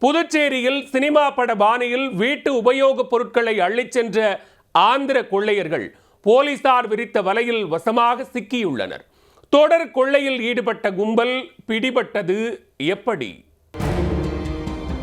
புதுச்சேரியில் சினிமா பட பாணியில் வீட்டு உபயோகப் பொருட்களை அள்ளிச் சென்ற ஆந்திர கொள்ளையர்கள் போலீசார் விரித்த வலையில் வசமாக சிக்கியுள்ளனர். தொடர் கொள்ளையில் ஈடுபட்ட கும்பல் பிடிபட்டது எப்படி?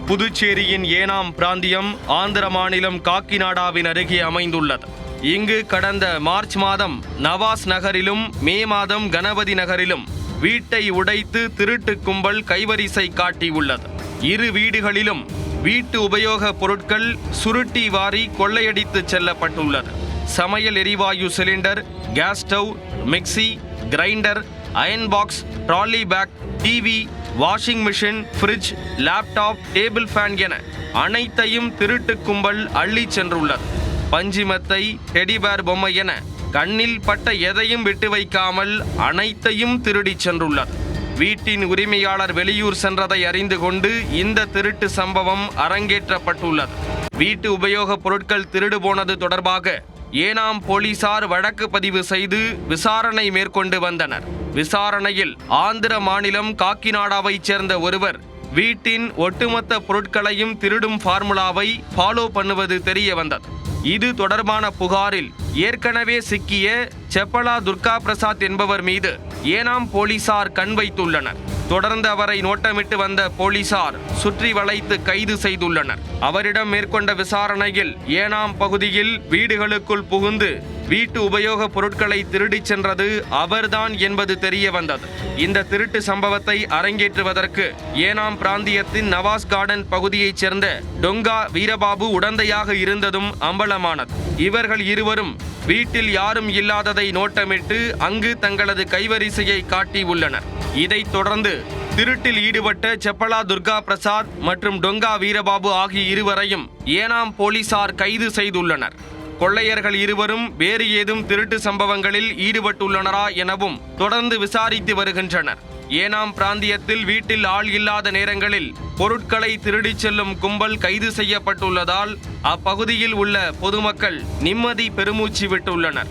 புதுச்சேரியின் ஏனாம் பிராந்தியம் ஆந்திர மாநிலம் காக்கிநாடாவின் அருகே அமைந்துள்ளது. இங்கு கடந்த மார்ச் மாதம் நவாஸ் நகரிலும் மே மாதம் கணபதி நகரிலும் வீட்டை உடைத்து திருட்டு கும்பல் கைவரிசை காட்டியுள்ளது. இரு வீடுகளிலும் வீட்டு உபயோக பொருட்கள் சுருட்டி வாரி கொள்ளையடித்து செல்லப்பட்டுள்ளது. சமையல் எரிவாயு cylinder, gas stove, mixie, grinder, iron box, trolley bag, TV, washing machine, fridge, laptop, table fan என அனைத்தையும் திருட்டு கும்பல் அள்ளி சென்றுள்ளது. பஞ்சிமத்தை, டெடிபேர் பொம்மை என கண்ணில் பட்ட எதையும் விட்டு வைக்காமல் அனைத்தையும் திருடி சென்றுள்ளது. வீட்டின் உரிமையாளர் வெளியூர் சென்றதை அறிந்து கொண்டு இந்த திருட்டு சம்பவம் அரங்கேற்றப்பட்டுள்ளது. வீட்டு உபயோக பொருட்கள் திருடு போனது தொடர்பாக ஏனாம் போலீசார் வழக்கு பதிவு செய்து விசாரணை மேற்கொண்டு வந்தனர். விசாரணையில் ஆந்திர மாநிலம் காக்கிநாடாவைச் சேர்ந்த ஒருவர் வீட்டின் ஒட்டுமொத்த பொருட்களையும் திருடும் ஃபார்முலாவை ஃபாலோ பண்ணுவது தெரிய வந்தது. இது தொடர்பான புகாரில் ஏற்கனவே சிக்கிய செப்பலா துர்கா பிரசாத் என்பவர் மீது ஏனாம் போலீசார் கண் வைத்துள்ளனர். தொடர்ந்து அவரை நோட்டமிட்டு வந்த போலீசார் சுற்றி வளைத்து கைது செய்துள்ளனர். அவரிடம் மேற்கொண்ட விசாரணையில் ஏனாம் பகுதியில் வீடுகளுக்குள் புகுந்து வீட்டு உபயோக பொருட்களை திருடிச் சென்றது அவர்தான் என்பது தெரிய வந்தது. இந்த திருட்டு சம்பவத்தை அரங்கேற்றுவதற்கு ஏனாம் பிராந்தியத்தின் நவாஸ் கார்டன் பகுதியைச் சேர்ந்த டொங்கா வீரபாபு உடந்தையாக இருந்ததும் அம்பலமானது. இவர்கள் இருவரும் வீட்டில் யாரும் இல்லாததை நோட்டமிட்டு அங்கு தங்களது கைவரிசையை காட்டியுள்ளனர். இதைத் தொடர்ந்து திருட்டில் ஈடுபட்ட செப்பலா துர்கா பிரசாத் மற்றும் டொங்கா வீரபாபு ஆகிய இருவரையும் ஏனாம் போலீசார் கைது செய்துள்ளனர். கொள்ளையர்கள் இருவரும் வேறு ஏதும் திருட்டு சம்பவங்களில் ஈடுபட்டுள்ளனரா எனவும் தொடர்ந்து விசாரித்து வருகின்றனர். ஏனாம் பிராந்தியத்தில் வீட்டில் ஆள் இல்லாத நேரங்களில் பொருட்களை திருடிச் செல்லும் கும்பல் கைது செய்யப்பட்டுள்ளதால் அப்பகுதியில் உள்ள பொதுமக்கள் நிம்மதி பெருமூச்சு விட்டுள்ளனர்.